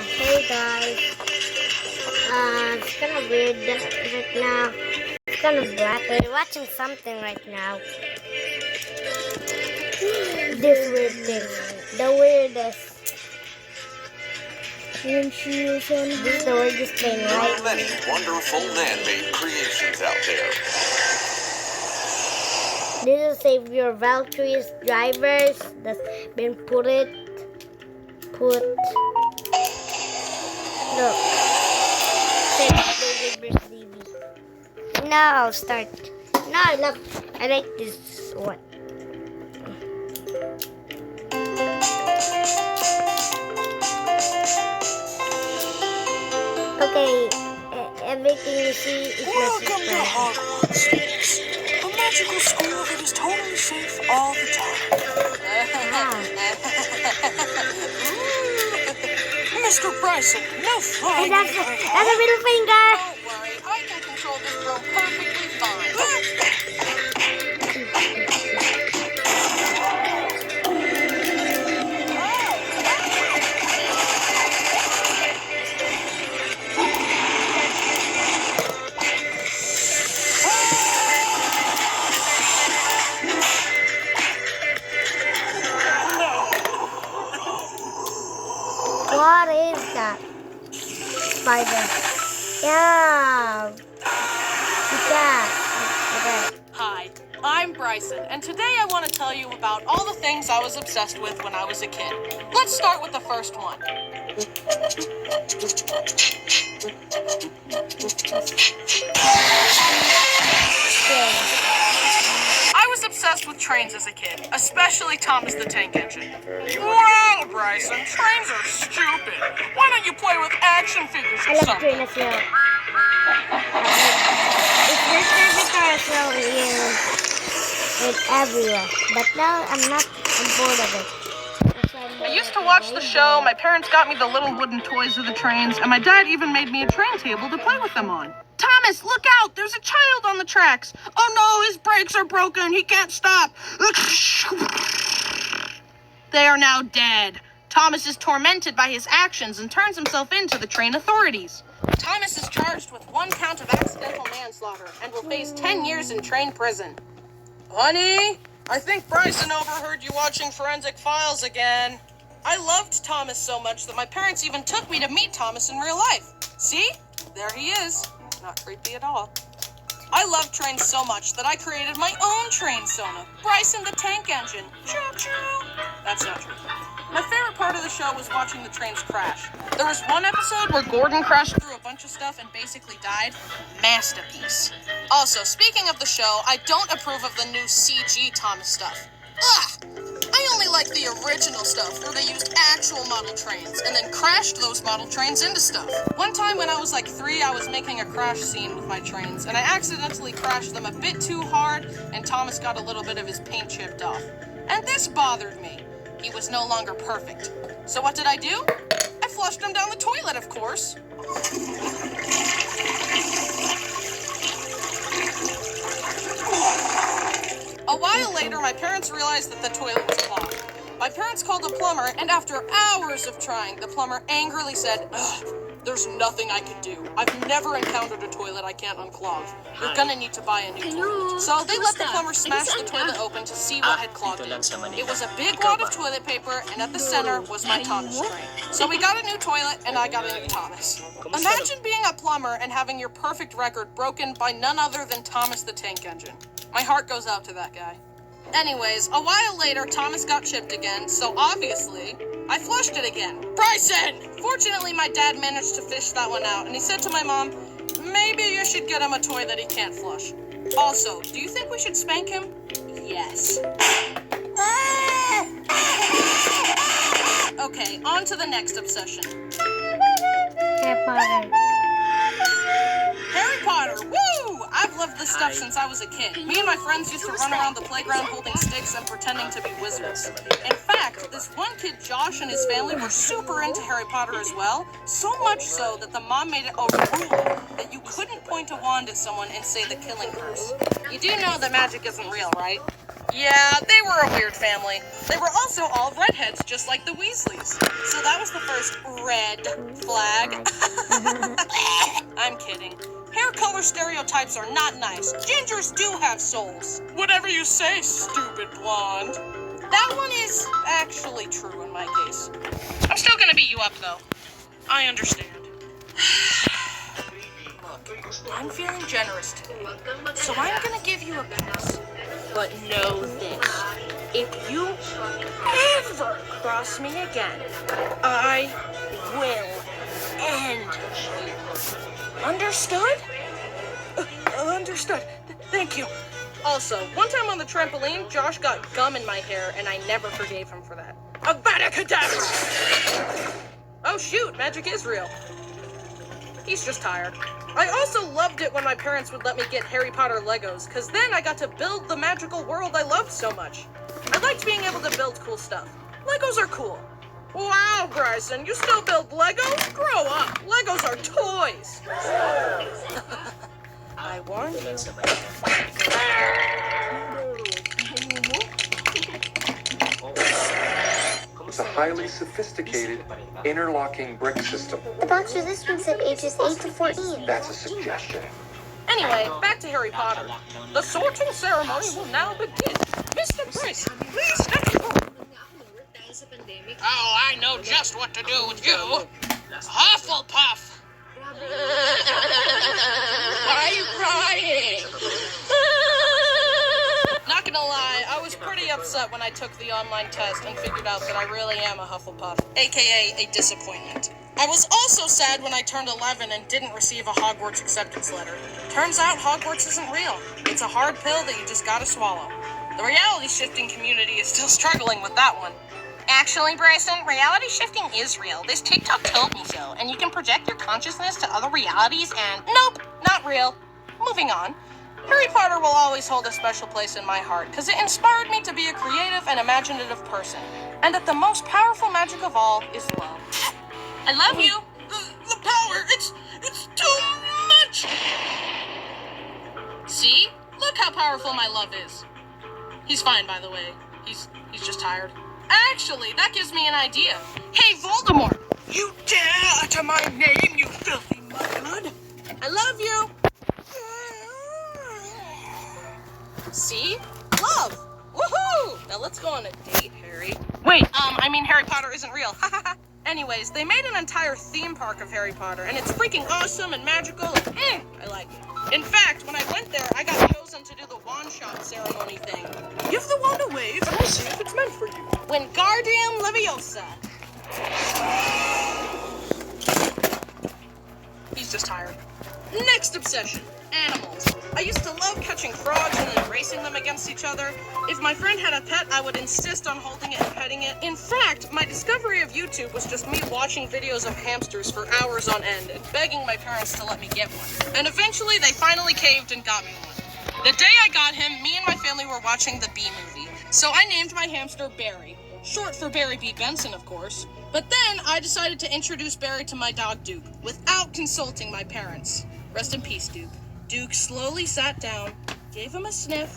Hey guys. It's kind of weird right now. It's kind of black. We're watching something right now. This weird thing. The weirdest. This is the weirdest thing, There right? are many wonderful man-made creations out there. This is Save Your Valkyries drivers that's been put. Look. No, start. No, I like this one. Okay, everything you see is Welcome to Hogwarts. A magical school that is totally safe all the time. Mr. Bryson, no flying. That's a middle finger. Don't worry, I can control this room perfectly fine. What is that? Spider. Yeah. Okay. Hi, I'm Bryson, and today I want to tell you about all the things I was obsessed with when I was a kid. Let's start with the first one. I was obsessed with trains as a kid, especially Thomas the Tank Engine. Well, Bryson, trains are stupid. Why don't you play with action figures I or love something? train as well. It's your favorite car as well in everywhere. But now I'm bored of it. I used to watch the show, my parents got me the little wooden toys of the trains, and my dad even made me a train table to play with them on. Thomas, look out! There's a child on the tracks! Oh no, his brakes are broken! He can't stop! They are now dead. Thomas is tormented by his actions and turns himself in to the train authorities. Thomas is charged with 1 count of accidental manslaughter and will face 10 years in train prison. Honey, I think Bryson overheard you watching Forensic Files again. I loved Thomas so much that my parents even took me to meet Thomas in real life. See? There he is. Not creepy at all. I love trains so much that I created my own train sona, Bryson the Tank Engine. Choo-choo. That's not true. My favorite part of the show was watching the trains crash. There was one episode where Gordon crashed through a bunch of stuff and basically died. Masterpiece. Also, speaking of the show, I don't approve of the new CG Thomas stuff. Ugh! I only like the original stuff where they used actual model trains and then crashed those model trains into stuff. One time when I was like 3, I was making a crash scene with my trains and I accidentally crashed them a bit too hard and Thomas got a little bit of his paint chipped off. And this bothered me. He was no longer perfect. So what did I do? I flushed him down the toilet, of course. A while later, my parents realized that the toilet was clogged. My parents called a plumber, and after hours of trying, the plumber angrily said, "Ugh, there's nothing I can do. I've never encountered a toilet I can't unclog. You're gonna need to buy a new toilet." So they let the plumber smash the toilet open to see what had clogged it. It was a big wad of toilet paper, and at the center was my Thomas train. So we got a new toilet, and I got a new Thomas. Imagine being a plumber and having your perfect record broken by none other than Thomas the Tank Engine. My heart goes out to that guy. Anyways, a while later, Thomas got chipped again, so obviously, I flushed it again. Bryson! Fortunately, my dad managed to fish that one out, and he said to my mom, maybe you should get him a toy that he can't flush. Also, do you think we should spank him? Yes. Okay, on to the next obsession. Harry Potter. Harry Potter, woo! I I've loved this stuff since I was a kid. Me and my friends used to run around the playground holding sticks and pretending to be wizards. In fact, this one kid, Josh, and his family were super into Harry Potter as well, so much so that the mom made it a rule that you couldn't point a wand at someone and say the killing curse. You do know that magic isn't real, right? Yeah, they were a weird family. They were also all redheads, just like the Weasleys. So that was the first red flag. I'm kidding. Hair color stereotypes are not nice. Gingers do have souls. Whatever you say, stupid blonde. That one is actually true in my case. I'm still gonna beat you up, though. I understand. Look, I'm feeling generous today, so I'm gonna give you a pass. But know this, if you ever cross me again, I will end you. Understood? Understood. Thank you. Also, one time on the trampoline, Josh got gum in my hair, and I never forgave him for that. Avada Kedavra! Oh shoot, magic is real. He's just tired. I also loved it when my parents would let me get Harry Potter Legos, because then I got to build the magical world I loved so much. I liked being able to build cool stuff. Legos are cool. Wow, Bryson, you still build Legos? Grow up. Legos are toys. I warned you. It's a highly sophisticated interlocking brick system. The box for this one said ages 8 to 14. That's a suggestion. Anyway, back to Harry Potter. The sorting ceremony will now begin. Mr. Bryce, please step forward. Oh, I know just what to do with you. Hufflepuff! Why are you crying? Not gonna lie, I was pretty upset when I took the online test and figured out that I really am a Hufflepuff, aka a disappointment. I was also sad when I turned 11 and didn't receive a Hogwarts acceptance letter. Turns out Hogwarts isn't real. It's a hard pill that you just gotta swallow. The reality shifting community is still struggling with that one. Actually, Bryson, reality shifting is real. This TikTok told me so, and you can project your consciousness to other realities and... Nope, not real. Moving on. Harry Potter will always hold a special place in my heart, because it inspired me to be a creative and imaginative person. And that the most powerful magic of all is love. I love you. The power, it's too much. See? Look how powerful my love is. He's fine, by the way. He's just tired. Actually, that gives me an idea. Hey, Voldemort! You dare utter my name, you filthy mudblood! I love you! See? Love! Woohoo! Now let's go on a date, Harry. Wait, I mean Harry Potter isn't real. Anyways, they made an entire theme park of Harry Potter, and it's freaking awesome and magical, and I like it. In fact, when I went there, I got chosen to do the wand shot ceremony thing. Give the wand a wave, and we'll see if it's meant for you. Wingardium Leviosa. He's just tired. Next obsession, animals. I used to love catching frogs and then racing them against each other. If my friend had a pet, I would insist on holding it and petting it. In fact, my discovery of YouTube was just me watching videos of hamsters for hours on end and begging my parents to let me get one. And eventually, they finally caved and got me one. The day I got him, me and my family were watching the Bee Movie. So I named my hamster Barry. Short for Barry B. Benson, of course. But then I decided to introduce Barry to my dog Duke without consulting my parents. Rest in peace, Duke. Duke slowly sat down, gave him a sniff,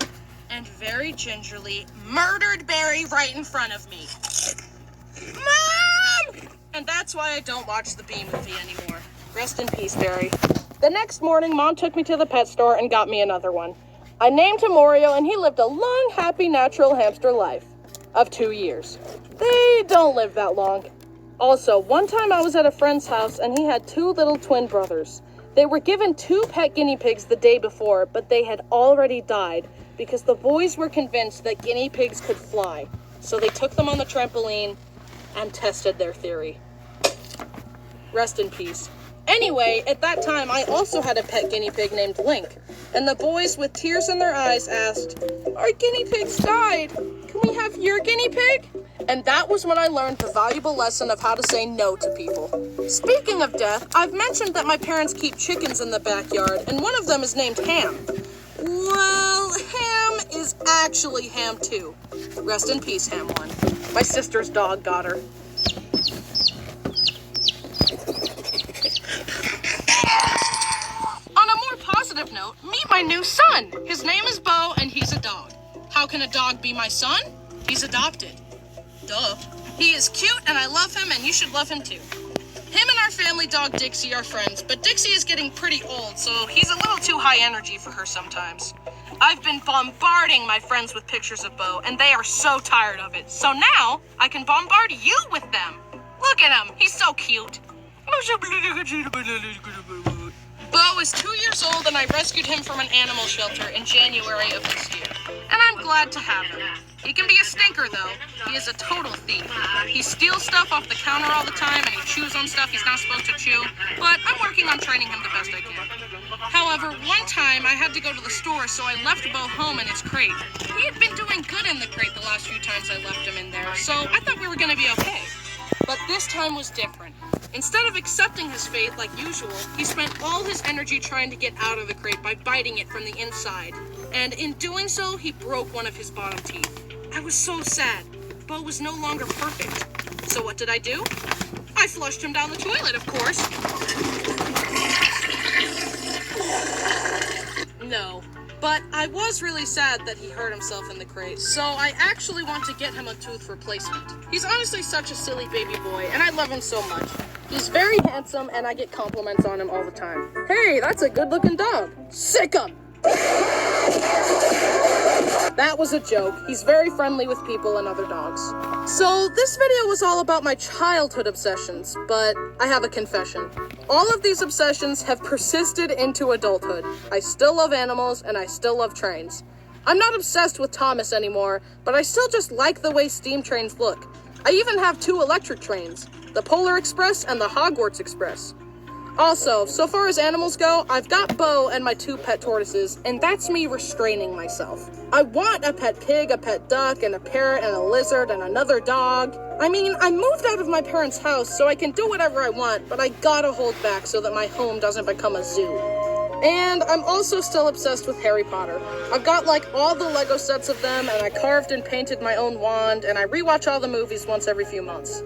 and very gingerly murdered Barry right in front of me. Mom! And that's why I don't watch the Bee Movie anymore. Rest in peace, Barry. The next morning, Mom took me to the pet store and got me another one. I named him Oreo, and he lived a long, happy, natural hamster life of 2 years. They don't live that long. Also, one time I was at a friend's house, and he had 2 little twin brothers. They were given 2 pet guinea pigs the day before, but they had already died because the boys were convinced that guinea pigs could fly. So they took them on the trampoline and tested their theory. Rest in peace. Anyway, at that time, I also had a pet guinea pig named Link, and the boys with tears in their eyes asked, "Our guinea pigs died. Can we have your guinea pig?" And that was when I learned the valuable lesson of how to say no to people. Speaking of death, I've mentioned that my parents keep chickens in the backyard, and one of them is named Ham. Well, Ham is actually Ham 2. Rest in peace, Ham 1. My sister's dog got her. On a more positive note, meet my new son. His name is Bo, and he's a dog. How can a dog be my son? He's adopted. Duh. He is cute, and I love him, and you should love him too. Him and our family dog Dixie are friends, but Dixie is getting pretty old, so he's a little too high energy for her sometimes. I've been bombarding my friends with pictures of Bo, and they are so tired of it. So now, I can bombard you with them. Look at him. He's so cute. Bo is 2 years old, and I rescued him from an animal shelter in January of this year. And I'm glad to have him. He can be a stinker, though. He is a total thief. He steals stuff off the counter all the time, and he chews on stuff he's not supposed to chew. But I'm working on training him the best I can. However, one time I had to go to the store, so I left Bo home in his crate. He had been doing good in the crate the last few times I left him in there, so I thought we were going to be okay. But this time was different. Instead of accepting his fate like usual, he spent all his energy trying to get out of the crate by biting it from the inside. And in doing so, he broke one of his bottom teeth. I was so sad. Bo was no longer perfect. So what did I do? I flushed him down the toilet, of course. No. But I was really sad that he hurt himself in the crate, so I actually want to get him a tooth replacement. He's honestly such a silly baby boy, and I love him so much. He's very handsome, and I get compliments on him all the time. Hey, that's a good-looking dog. Sick him! That was a joke. He's very friendly with people and other dogs. So this video was all about my childhood obsessions, but I have a confession. All of these obsessions have persisted into adulthood. I still love animals and I still love trains. I'm not obsessed with Thomas anymore, but I still just like the way steam trains look. I even have 2 electric trains, the Polar Express and the Hogwarts Express. Also, so far as animals go, I've got Bo and my 2 pet tortoises, and that's me restraining myself. I want a pet pig, a pet duck, and a parrot, and a lizard, and another dog. I mean, I moved out of my parents' house, so I can do whatever I want, but I gotta hold back so that my home doesn't become a zoo. And I'm also still obsessed with Harry Potter. I've got like all the Lego sets of them, and I carved and painted my own wand, and I rewatch all the movies once every few months.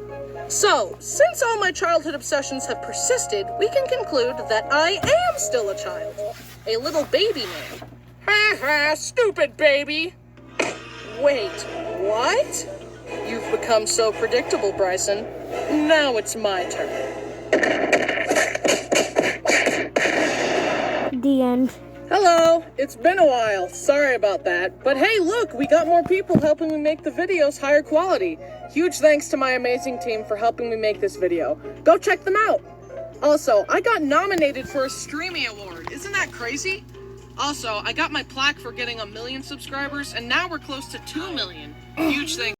So, since all my childhood obsessions have persisted, we can conclude that I am still a child. A little baby man. Ha ha, stupid baby! Wait, what? You've become so predictable, Bryson. Now it's my turn. The end. Hello, it's been a while. Sorry about that. But hey, look, we got more people helping me make the videos higher quality. Huge thanks to my amazing team for helping me make this video. Go check them out. Also, I got nominated for a Streamy Award. Isn't that crazy? Also, I got my plaque for getting 1 million subscribers, and now we're close to 2 million. Huge thanks.